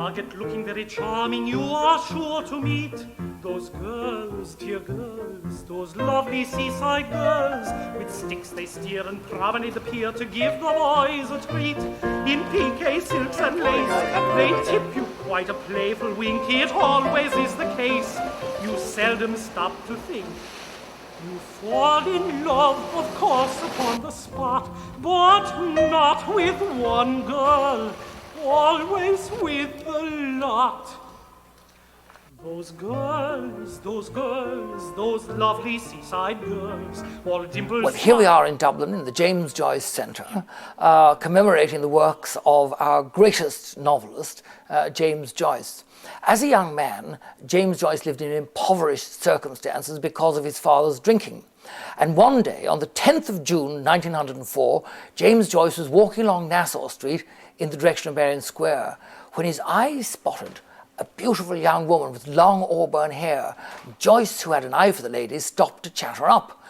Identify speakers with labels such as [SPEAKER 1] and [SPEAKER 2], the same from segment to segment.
[SPEAKER 1] market looking very charming, you are sure to meet those girls, dear girls, those lovely seaside girls. With sticks they steer and promenade the pier to give the boys a treat. In piqué silks and lace, they tip you quite a playful wink. It always is the case, you seldom stop to think. You fall in love, of course, upon the spot, but not with one girl, always with the lot. Those girls, those lovely seaside girls, all dimples.
[SPEAKER 2] Well, here we are in Dublin, in the James Joyce Centre, commemorating the works of our greatest novelist, James Joyce. As a young man, James Joyce lived in impoverished circumstances because of his father's drinking. And one day, on the 10th of June 1904, James Joyce was walking along Nassau Street in the direction of Merrion Square when his eye spotted a beautiful young woman with long auburn hair. Joyce, who had an eye for the ladies, stopped to chat her up.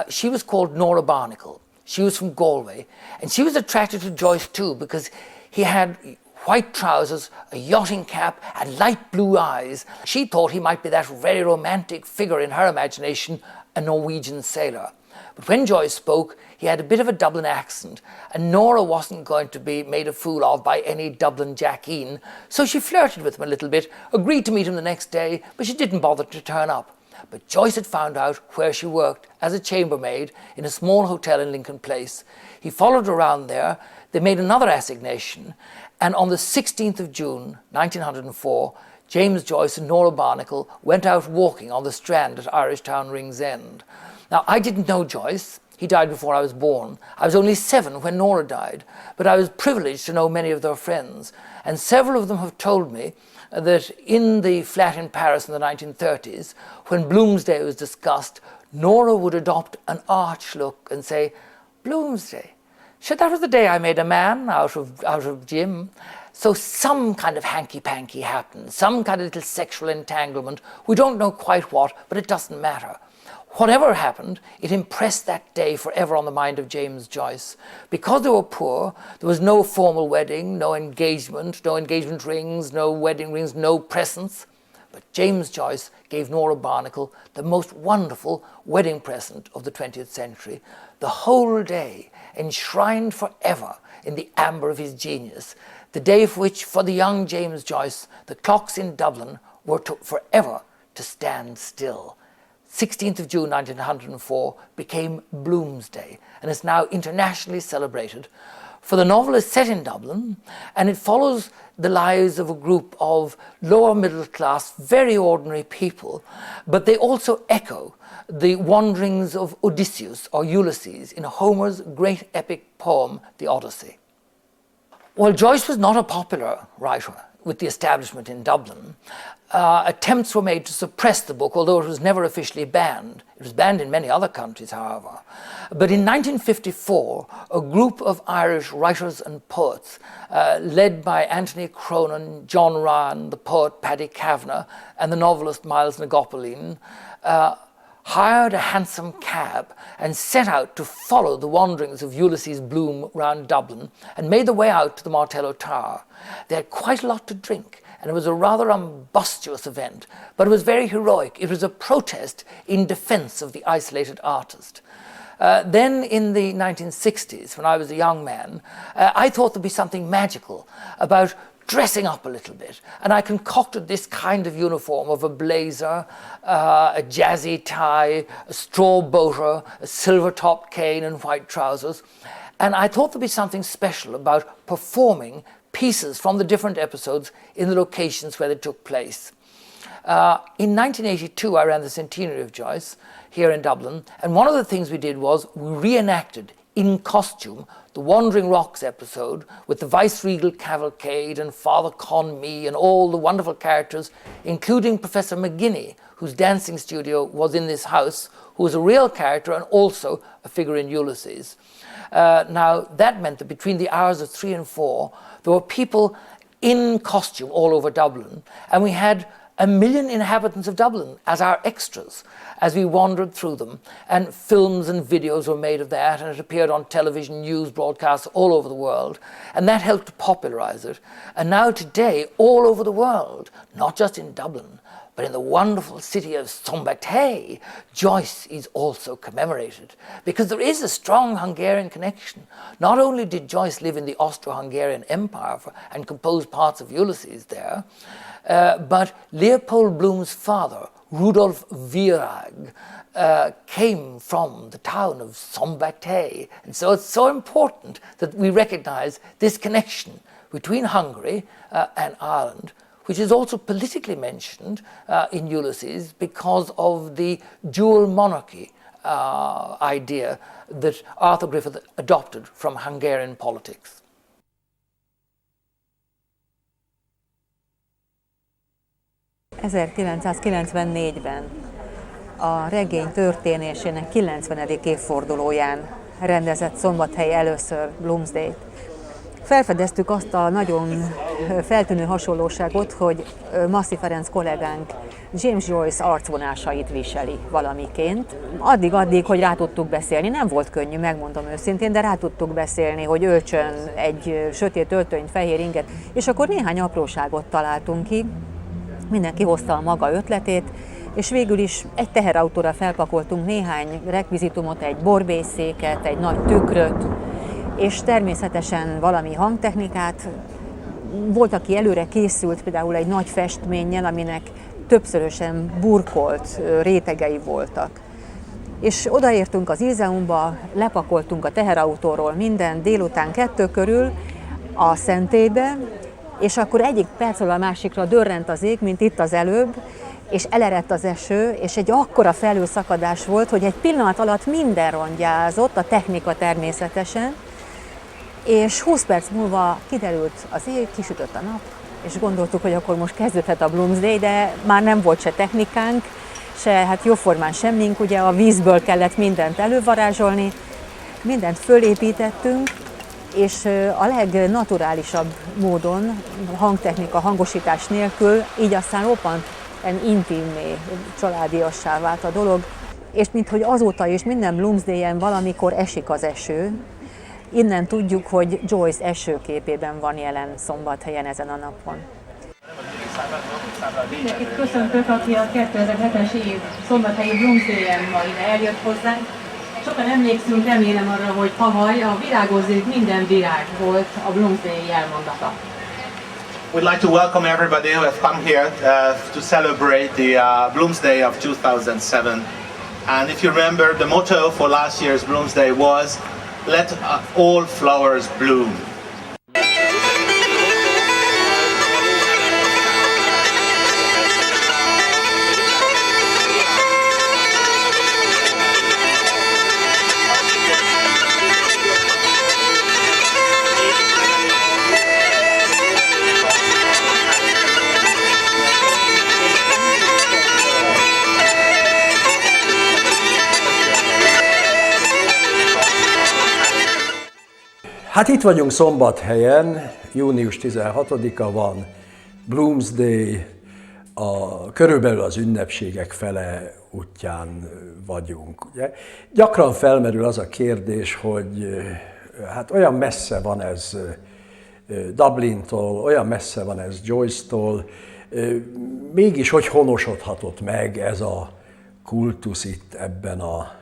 [SPEAKER 2] She was called Nora Barnacle. She was from Galway, and she was attracted to Joyce too because he had white trousers, a yachting cap, and light blue eyes. She thought he might be that very romantic figure in her imagination, a Norwegian sailor. But when Joyce spoke, he had a bit of a Dublin accent, and Nora wasn't going to be made a fool of by any Dublin Jackeen, so she flirted with him a little bit, agreed to meet him the next day, but she didn't bother to turn up. But Joyce had found out where she worked as a chambermaid in a small hotel in Lincoln Place. He followed her around there. They made another assignation, and on the 16th of June 1904, James Joyce and Nora Barnacle went out walking on the Strand at Irishtown Ringsend. Now, I didn't know Joyce. He died before I was born. I was only 7 when Nora died, but I was privileged to know many of their friends, and several of them have told me that in the flat in Paris in the 1930s, when Bloomsday was discussed, Nora would adopt an arch look and say, "Bloomsday, sure, that was the day I made a man out of Jim." So some kind of hanky-panky happened, some kind of little sexual entanglement. We don't know quite what, but it doesn't matter. Whatever happened, it impressed that day forever on the mind of James Joyce. Because they were poor, there was no formal wedding, no engagement rings, no wedding rings, no presents. But James Joyce gave Nora Barnacle the most wonderful wedding present of the 20th century. The whole day enshrined forever in the amber of his genius. The day for which, for the young James Joyce, the clocks in Dublin were forever to stand still. 16th of June 1904 became Bloomsday and is now internationally celebrated. For the novel is set in Dublin, and it follows the lives of a group of lower middle class, very ordinary people, but they also echo the wanderings of Odysseus or Ulysses in Homer's great epic poem, The Odyssey. While Joyce was not a popular writer with the establishment in Dublin, attempts were made to suppress the book, although it was never officially banned. It was banned in many other countries, however. But in 1954, a group of Irish writers and poets, led by Anthony Cronin, John Ryan, the poet Paddy Kavanagh, and the novelist Miles Nagopaline, hired a hansom cab and set out to follow the wanderings of Ulysses Bloom round Dublin and made their way out to the Martello Tower. They had quite a lot to drink, and it was a rather umbustious event, but it was very heroic. It was a protest in defense of the isolated artist. Then in the 1960s, when I was a young man, I thought there'd be something magical about dressing up a little bit, and I concocted this kind of uniform of a blazer, a jazzy tie, a straw boater, a silver-topped cane and white trousers, and I thought there'd be something special about performing pieces from the different episodes in the locations where they took place. In 1982, I ran the centenary of Joyce here in Dublin, and one of the things we did was we reenacted in costume the Wandering Rocks episode with the Vice-Regal Cavalcade and Father Conmee and all the wonderful characters, including Professor McGinney, whose dancing studio was in this house, who was a real character and also a figure in Ulysses. Now, that meant that between the hours of 3 and 4, there were people in costume all over Dublin, and we had 1 million inhabitants of Dublin as our extras as we wandered through them. And films and videos were made of that, and it appeared on television news broadcasts all over the world. And that helped to popularize it. And now today, all over the world, not just in Dublin, but in the wonderful city of Szombathelyen, Joyce is also commemorated, because there is a strong Hungarian connection. Not only did Joyce live in the Austro-Hungarian Empire and compose parts of Ulysses there, but Leopold Bloom's father, Rudolf Virag, came from the town of Szombathelyen. And so it's so important that we recognize this connection between Hungary and Ireland, which is also politically mentioned in Ulysses because of the dual monarchy idea that Arthur Griffith adopted from Hungarian politics.
[SPEAKER 3] 1994-ben a regény történésének 90. évfordulóján rendezett Szombathely először Bloomsday-t. Felfedeztük azt a nagyon feltűnő hasonlóságot, hogy Massey Ferenc kollégánk James Joyce arcvonásait viseli valamiként. Addig, hogy rá tudtuk beszélni, nem volt könnyű, megmondom őszintén, de rá tudtuk beszélni, hogy öltsön egy sötét öltönyt, fehér inget, és akkor néhány apróságot találtunk ki. Mindenki hozta a maga ötletét, és végül is egy teherautóra felpakoltunk néhány rekvizitumot, egy borbészéket, egy nagy tükröt, és természetesen valami hangtechnikát. Volt, aki előre készült például egy nagy festménnyel, aminek többszörösen burkolt rétegei voltak. És odaértünk az Ízeumba, lepakoltunk a teherautóról minden délután 2 körül a szentélybe, és akkor egyik percről a másikra dörrent az ég, mint itt az előbb, és elerett az eső, és egy akkora felhőszakadás volt, hogy egy pillanat alatt minden rongyázott, a technika természetesen, és 20 perc múlva kiderült az ég, kisütött a nap, és gondoltuk, hogy akkor most kezdődhet a Bloomsday, de már nem volt se technikánk, se hát jóformán semmink, ugye a vízből kellett mindent elővarázsolni, mindent fölépítettünk, és a legnaturálisabb módon, hangtechnika, hangosítás nélkül, így aztán roppant intimmé, családiassá vált a dolog, és minthogy azóta is minden Bloomsdayen valamikor esik az eső, innen tudjuk, hogy Joyce esőképében van jelen Szombathelyen ezen a napon.
[SPEAKER 4] Mindenkit köszöntök, aki a 2007-es év szombathelyi Bloomsdayen ma ide eljött hozzánk. Sokan emlékszünk, remélem arra, hogy tavaly a virágozzék minden virág volt a Bloomsday jelmondata.
[SPEAKER 5] We'd like to welcome everybody who has come here to celebrate the Bloomsday of 2007. And if you remember, the motto for last year's Bloomsday was, "Let all flowers bloom."
[SPEAKER 6] Hát itt vagyunk Szombathelyen, június 16-a van, Bloomsday, körülbelül az ünnepségek fele útján vagyunk. Ugye? Gyakran felmerül az a kérdés, hogy hát olyan messze van ez Dublintól, olyan messze van ez Joyce-tól, mégis hogy honosodhatott meg ez a kultusz itt ebben a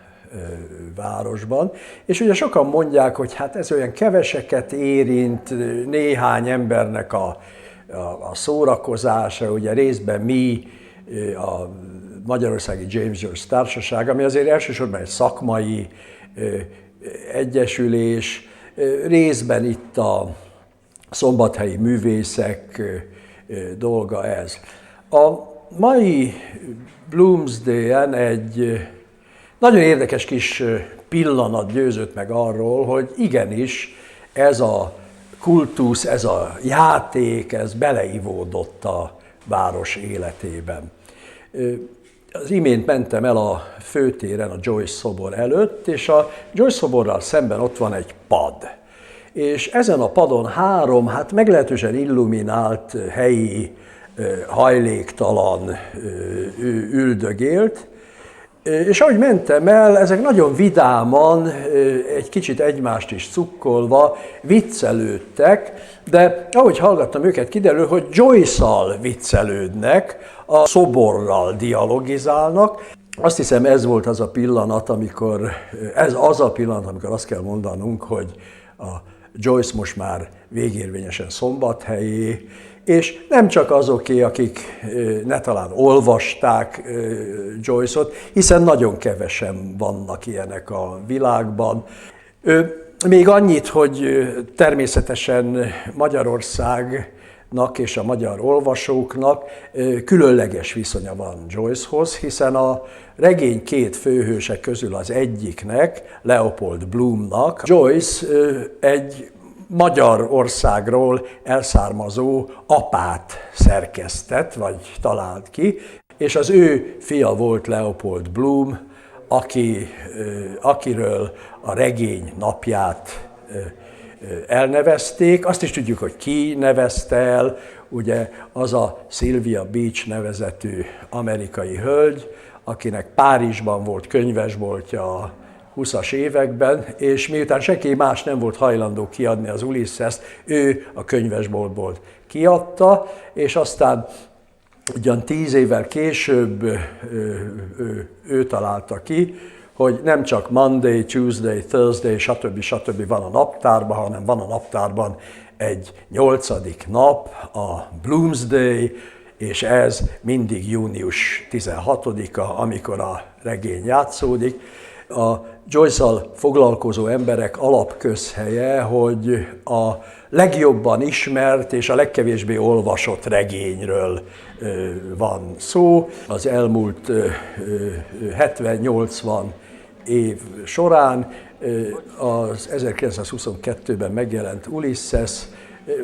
[SPEAKER 6] városban. És ugye sokan mondják, hogy hát ez olyan keveseket érint, néhány embernek a szórakozása, ugye részben mi, a magyarországi James Joyce Társaság, ami azért elsősorban egy szakmai egyesülés, részben itt a szombathelyi művészek dolga ez. A mai Bloomsdayen egy nagyon érdekes kis pillanat győzött meg arról, hogy igenis ez a kultusz, ez a játék, ez beleivódott a város életében. Az imént mentem el a főtéren a Joyce szobor előtt, és a Joyce szoborral szemben ott van egy pad. És ezen a padon 3, hát meglehetősen illuminált helyi hajléktalan üldögélt, és ahogy mentem el, ezek nagyon vidáman, egy kicsit egymást is cukkolva viccelődtek, de ahogy hallgattam őket, kiderül, hogy Joyce-szal viccelődnek, a szoborral dialogizálnak. Azt hiszem, ez volt az a pillanat, amikor azt kell mondanunk, hogy a Joyce most már végérvényesen Szombathelyé, és nem csak azoké, akik netalán olvasták Joyce-ot, hiszen nagyon kevesen vannak ilyenek a világban. Még annyit, hogy természetesen Magyarországnak és a magyar olvasóknak különleges viszonya van Joycehoz, hiszen a regény két főhőse közül az egyiknek, Leopold Bloomnak, Joyce egy Magyarországról elszármazó apát szerkesztett, vagy talált ki, és az ő fia volt Leopold Bloom, akiről a regény napját elnevezték. Azt is tudjuk, hogy ki nevezte el, ugye az a Sylvia Beach nevezetű amerikai hölgy, akinek Párizsban volt könyvesboltja a 20-as években, és miután senki más nem volt hajlandó kiadni az Ulysses-t, ő a könyvesboltból kiadta, és aztán ugyan 10 évvel később ő találta ki, hogy nem csak Monday, Tuesday, Thursday, stb. Van a naptárban, hanem van a naptárban egy 8. nap, a Bloomsday, és ez mindig június 16-a, amikor a regény játszódik. A Joyce-szal foglalkozó emberek alapközhelye, hogy a legjobban ismert és a legkevésbé olvasott regényről van szó. Az elmúlt 70-80 év során az 1922-ben megjelent Ulysses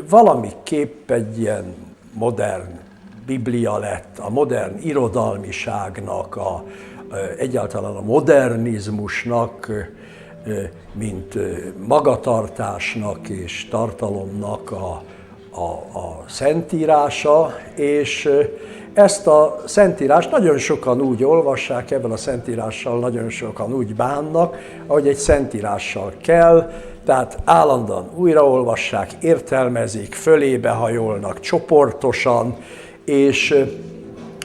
[SPEAKER 6] valamiképp egy ilyen modern Biblia lett, a modern irodalmiságnak, egyáltalán a modernizmusnak, mint magatartásnak és tartalomnak a szentírása, és ezt a szentírást nagyon sokan úgy olvassák, ebben a szentírással nagyon sokan úgy bánnak, ahogy egy szentírással kell, tehát állandóan újraolvassák, értelmezik, fölébe hajolnak csoportosan, és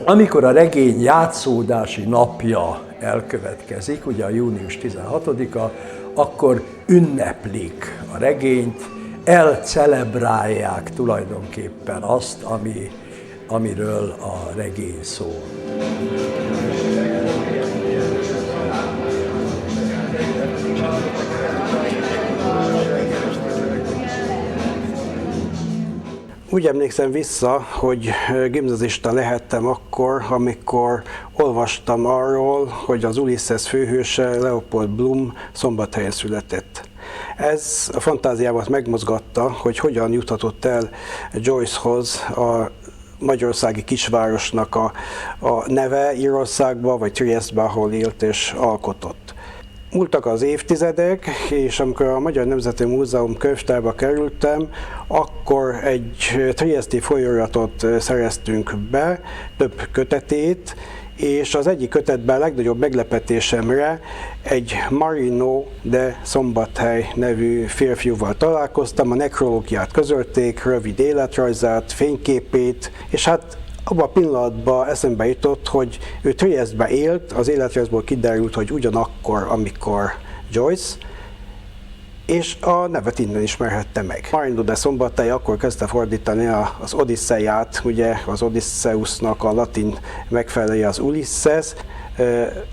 [SPEAKER 6] amikor a regény játszódási napja elkövetkezik, ugye a június 16-a, akkor ünneplik a regényt, elcelebrálják tulajdonképpen azt, amiről a regény szól.
[SPEAKER 7] Úgy emlékszem vissza, hogy gimnazista lehettem akkor, amikor olvastam arról, hogy az Ulysses főhőse Leopold Bloom Szombathelyen született. Ez a fantáziámat megmozgatta, hogy hogyan juthatott el Joycehoz a magyarországi kisvárosnak a neve Írországba, vagy Triestbe, ahol élt és alkotott. Múltak az évtizedek, és amikor a Magyar Nemzeti Múzeum könyvtárba kerültem, akkor egy triesti folyóiratot szereztünk be, több kötetét, és az egyik kötetben a legnagyobb meglepetésemre egy Marino de Szombathely nevű férfiúval találkoztam, a nekrológiát közölték, rövid életrajzát, fényképét, és hát abban a pillanatban eszembe jutott, hogy ő Triestben élt, az életrajzból kiderült, hogy ugyanakkor, amikor Joyce, és a nevet innen ismerhette meg. Marino de Szombathely akkor kezdte fordítani az Odysseiát, ugye az Odysseusnak a latin megfelelője az Ulysses,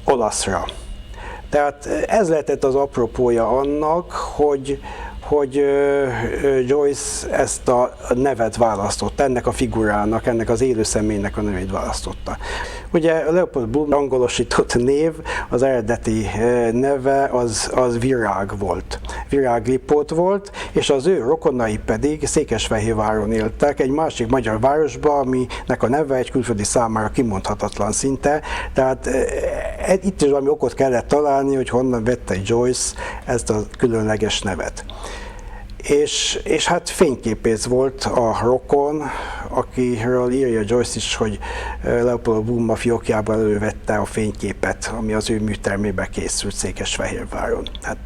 [SPEAKER 7] olaszra. Tehát ez lehetett az apropója annak, hogy Joyce ezt a nevet választotta, ennek a figurának, ennek az élő személynek a nevét választotta. Ugye Leopold Bloom angolosított név, az eredeti neve az Virág volt. Virág Lipót volt, és az ő rokonai pedig Székesfehérváron éltek, egy másik magyar városban, aminek a neve egy külföldi számára kimondhatatlan szinte. Tehát itt is valami okot kellett találni, hogy honnan vette Joyce ezt a különleges nevet. és hát fényképész volt a rokon, akiről írja Joyce is, hogy Leopold Bloom a fiókjából elővette a fényképet, ami az ő műtermébe készült Székesfehérváron. Hát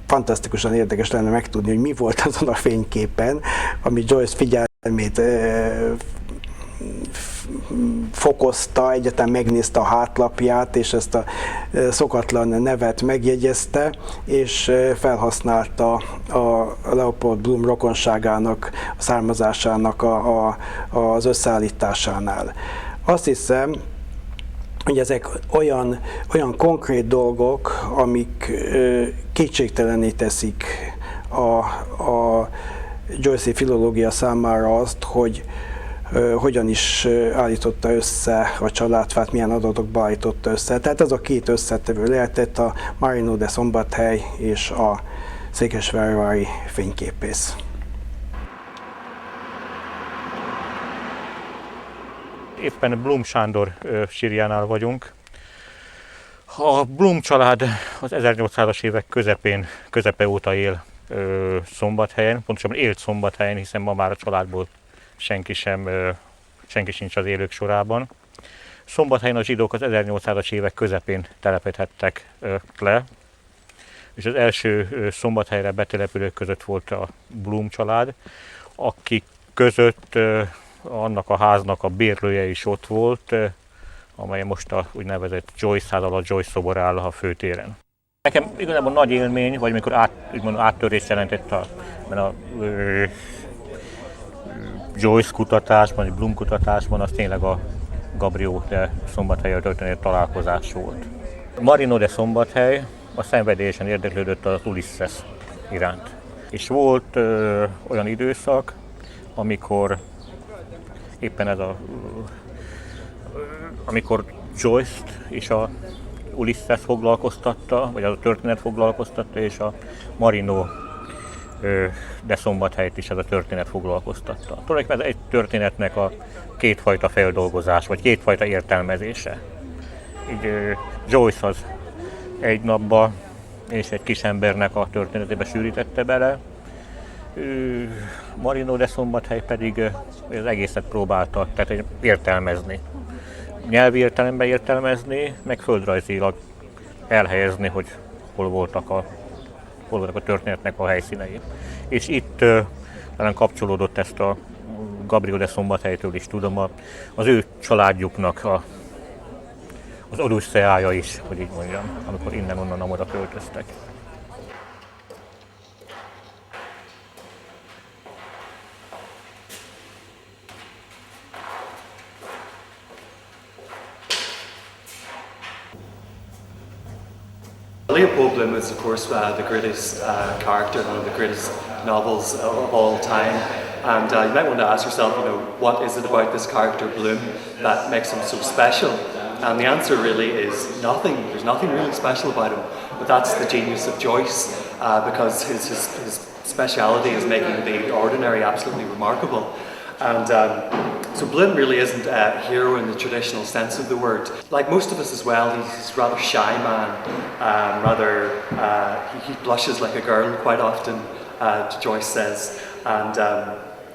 [SPEAKER 7] fantasztikusan érdekes lenne megtudni, hogy mi volt azon a fényképen, ami Joyce figyelmét fokozta, egyetem megnézte a hátlapját, és ezt a szokatlan nevet megjegyezte, és felhasználta a Leopold Bloom rokonságának, a származásának az összeállításánál. Azt hiszem, hogy ezek olyan konkrét dolgok, amik kétségtelenné teszik a Joyce-i filológia számára azt, hogy hogyan is állította össze a családfát, milyen adatokba állította össze. Tehát ez a két összetevő lehetett a Marino de Szombathely és a székesfehérvári fényképész.
[SPEAKER 8] Éppen Bloom Sándor sírjánál vagyunk. A Bloom család az 1800-as évek közepe óta él Szombathelyen, pontosabban élt Szombathelyen, hiszen ma már a családból senki sincs az élők sorában. Szombathelyen a zsidók az 1800-as évek közepén telepedhettek le, és az első Szombathelyre betelepülők között volt a Bloom család, akik között annak a háznak a bérlője is ott volt, amely most a úgynevezett Joyce ház alatt Joyce szobor áll a főtéren. Nekem igazából nagy élmény, vagy amikor áttörést jelentett a Joyce kutatásban, vagy Bloom kutatásban, az tényleg a Gabriel de Szombathelyen történő találkozás volt. Marino de Szombathely a szenvedélyesen érdeklődött az Ulysses iránt. És volt olyan időszak, amikor éppen amikor Joyce-t és a Ulysses foglalkoztatta, vagy az a történet foglalkoztatta, és a Marino de Szombathelyt is ez a történet foglalkoztatta. Tulajdonképpen ez egy történetnek a kétfajta feldolgozás, vagy kétfajta értelmezése. Így Joyce az egy napba és egy kis embernek a történetébe sűrítette bele, Marino de Szombathely pedig az egészet próbálta tehát értelmezni. Nyelvi értelemben értelmezni, meg földrajzilag elhelyezni, hogy hol voltak a történetnek a helyszínei. És itt talán kapcsolódott ezt a Gabriel de Szombathelytől is tudom, az ő családjuknak az odüsszeája is, hogy így mondjam, amikor innen-onnan oda költöztek.
[SPEAKER 9] Leopold Bloom is, of course, the greatest character, one of the greatest novels of all time. And you might want to ask yourself, what is it about this character Bloom that makes him so special? And the answer really is nothing. There's nothing really special about him. But that's the genius of Joyce, because his speciality is making the ordinary absolutely remarkable. And so Bloom really isn't a hero in the traditional sense of the word. Like most of us as well, he's a rather shy man. He blushes like a girl quite often, Joyce says. And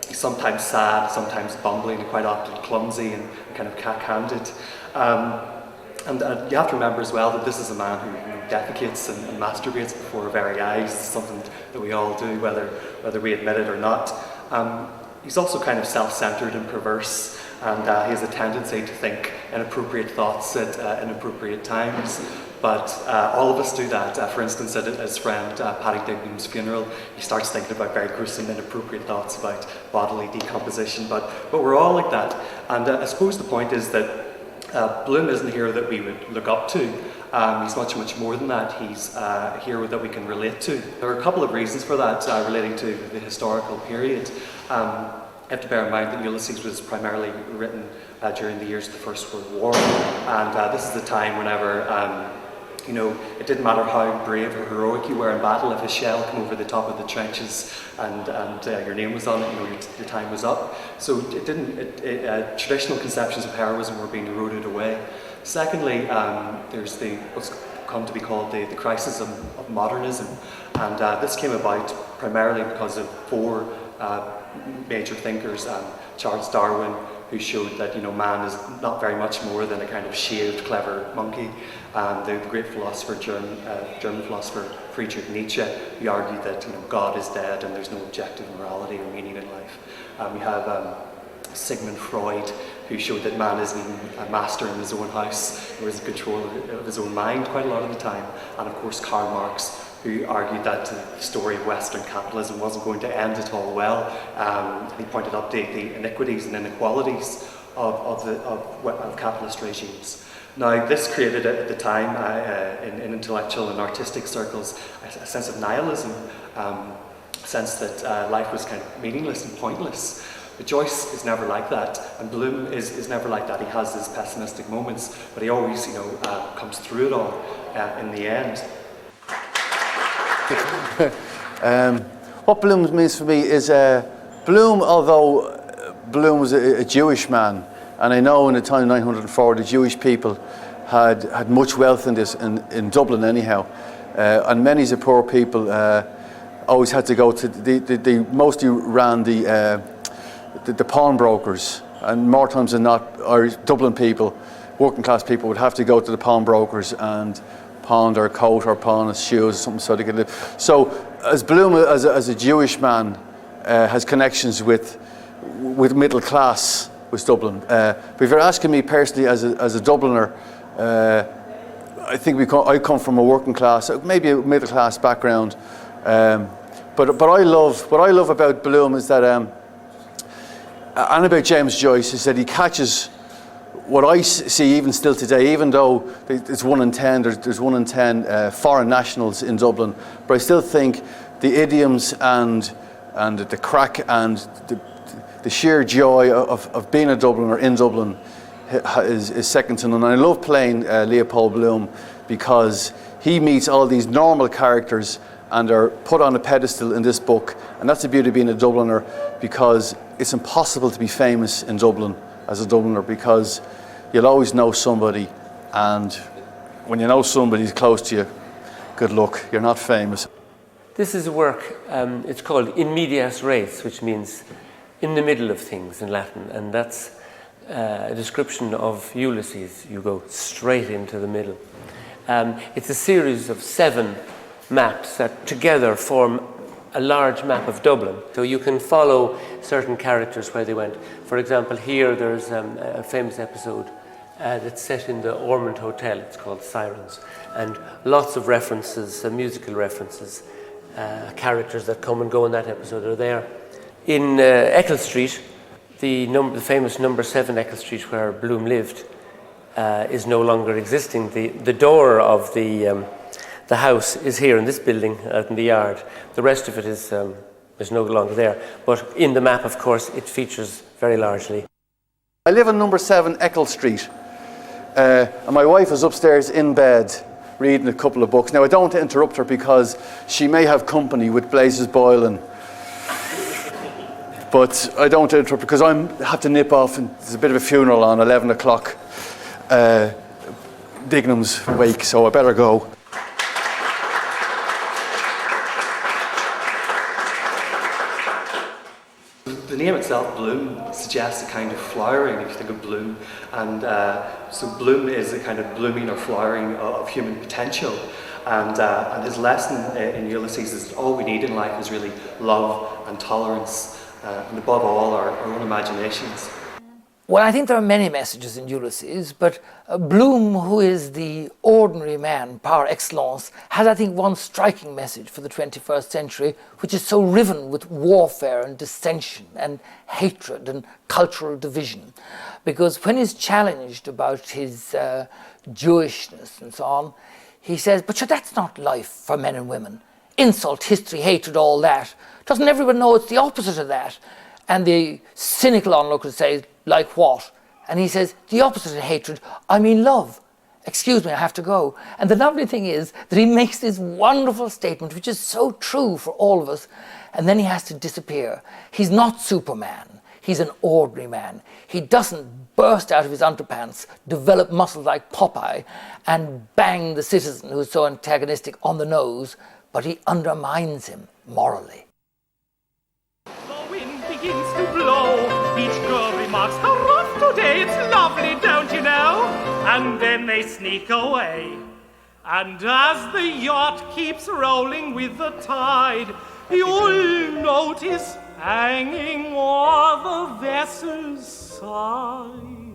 [SPEAKER 9] he's sometimes sad, sometimes bumbling, and quite often clumsy and kind of cack-handed. And you have to remember as well that this is a man who defecates and masturbates before our very eyes. It's something that we all do, whether we admit it or not. He's also kind of self-centered and perverse, and he has a tendency to think inappropriate thoughts at inappropriate times. But all of us do that. For instance, at his friend Paddy Dignam's funeral, he starts thinking about very gruesome, inappropriate thoughts about bodily decomposition. But we're all like that. And I suppose the point is that Bloom isn't a hero that we would look up to. He's much, much more than that. He's a hero that we can relate to. There are a couple of reasons for that relating to the historical period. You have to bear in mind that Ulysses was primarily written during the years of the First World War, and this is the time whenever, it didn't matter how brave or heroic you were in battle, if a shell came over the top of the trenches and your name was on it, your time was up. So traditional conceptions of heroism were being eroded away. Secondly, there's what's come to be called the crisis of modernism, and this came about primarily because of four major thinkers. Charles Darwin, who showed that man is not very much more than a kind of shaved, clever monkey. The great philosopher, German philosopher Friedrich Nietzsche, who argued that God is dead and there's no objective morality or meaning in life. We have Sigmund Freud, who showed that man isn't even a master in his own house, or is in control of his own mind quite a lot of the time. And of course Karl Marx, who argued that the story of Western capitalism wasn't going to end at all well. He pointed out the iniquities and inequalities of capitalist regimes. Now, this created at the time in intellectual and artistic circles a sense of nihilism, a sense that life was kind of meaningless and pointless. But Joyce is never like that, and Bloom is never like that. He has his pessimistic moments, but he always, comes through it all in the end.
[SPEAKER 10] What Bloom means for me is Bloom, although Bloom was a Jewish man, and I know in the time 904 the Jewish people had much wealth in Dublin anyhow, and many of the poor people always had to go to they mostly ran the pawnbrokers, and more times than not, our Dublin people, working class people, would have to go to the pawnbrokers and pawn their coat or pawn his shoes or something so they could live. So as Bloom as a Jewish man has connections with middle class with Dublin. But if you're asking me personally as a Dubliner, I think I come from a working class, maybe a middle class background. But what I love about Bloom is that and about James Joyce is that he catches what I see even still today, even though it's 1 in 10, there's 1 in 10 foreign nationals in Dublin, but I still think the idioms and the crack and the sheer joy of being a Dubliner in Dublin is second to none. And I love playing Leopold Bloom because he meets all these normal characters and are put on a pedestal in this book, and that's the beauty of being a Dubliner, because it's impossible to be famous in Dublin as a Dubliner, because you'll always know somebody, and when you know somebody's close to you, good luck, you're not famous.
[SPEAKER 11] This is a work, it's called In Medias Res, which means in the middle of things in Latin, and that's a description of Ulysses. You go straight into the middle. It's a series of 7 maps that together form a large map of Dublin. So you can follow certain characters where they went. For example, here there's a famous episode that's set in the Ormond Hotel. It's called Sirens. And lots of references, musical references, characters that come and go in that episode are there. In Eccles Street, the famous number 7 Eccles Street where Bloom lived is no longer existing. The door of the house is here in this building out in the yard. The rest of it is no longer there. But in the map, of course, it features very largely.
[SPEAKER 10] I live on number 7 Eccles Street, and my wife is upstairs in bed reading a couple of books. Now, I don't want to interrupt her because she may have company with blazes boiling. But I don't want to interrupt because I have to nip off, and there's a bit of a funeral on 11 o'clock, Dignam's wake, so I better go.
[SPEAKER 9] The name itself, Bloom, suggests a kind of flowering, if you think of bloom. And so bloom is a kind of blooming or flowering of human potential. And his lesson in Ulysses is that all we need in life is really love and tolerance, and above all, our own imaginations.
[SPEAKER 2] Well, I think there are many messages in Ulysses, but Bloom, who is the ordinary man par excellence, has, I think, one striking message for the 21st century, which is so riven with warfare and dissension and hatred and cultural division. Because when he's challenged about his Jewishness and so on, he says, but sure, that's not life for men and women. Insult, history, hatred, all that. Doesn't everyone know it's the opposite of that? And the cynical onlooker says, like what? And he says, the opposite of hatred, I mean love. Excuse me, I have to go. And the lovely thing is that he makes this wonderful statement, which is so true for all of us, and then he has to disappear. He's not Superman. He's an ordinary man. He doesn't burst out of his underpants, develop muscles like Popeye, and bang the citizen who's so antagonistic on the nose, but he undermines him morally.
[SPEAKER 1] say it's lovely, don't you know? And then they sneak away. And as the yacht keeps rolling with the tide, you'll notice hanging o'er the vessel's side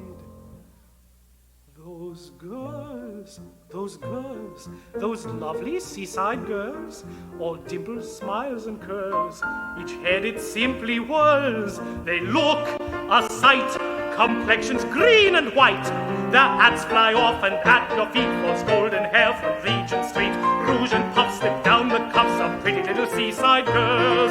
[SPEAKER 1] those lovely seaside girls, all dimples, smiles, and curls, each head it simply whirls. They look a sight, complexions green and white. Their hats fly off and at your feet falls golden hair from Regent Street. Rouge and puffs slip down the cuffs of pretty little seaside girls.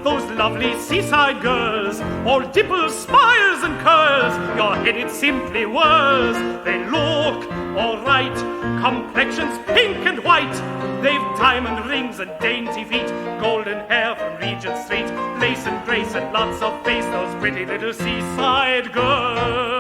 [SPEAKER 1] Those lovely seaside girls, all dimples, smiles, and curls. Your head it simply whirls. They look all right, complexions pink and white. They've diamond rings and dainty feet, golden hair from Regent Street, lace and grace and lots of face, those pretty little seaside girls.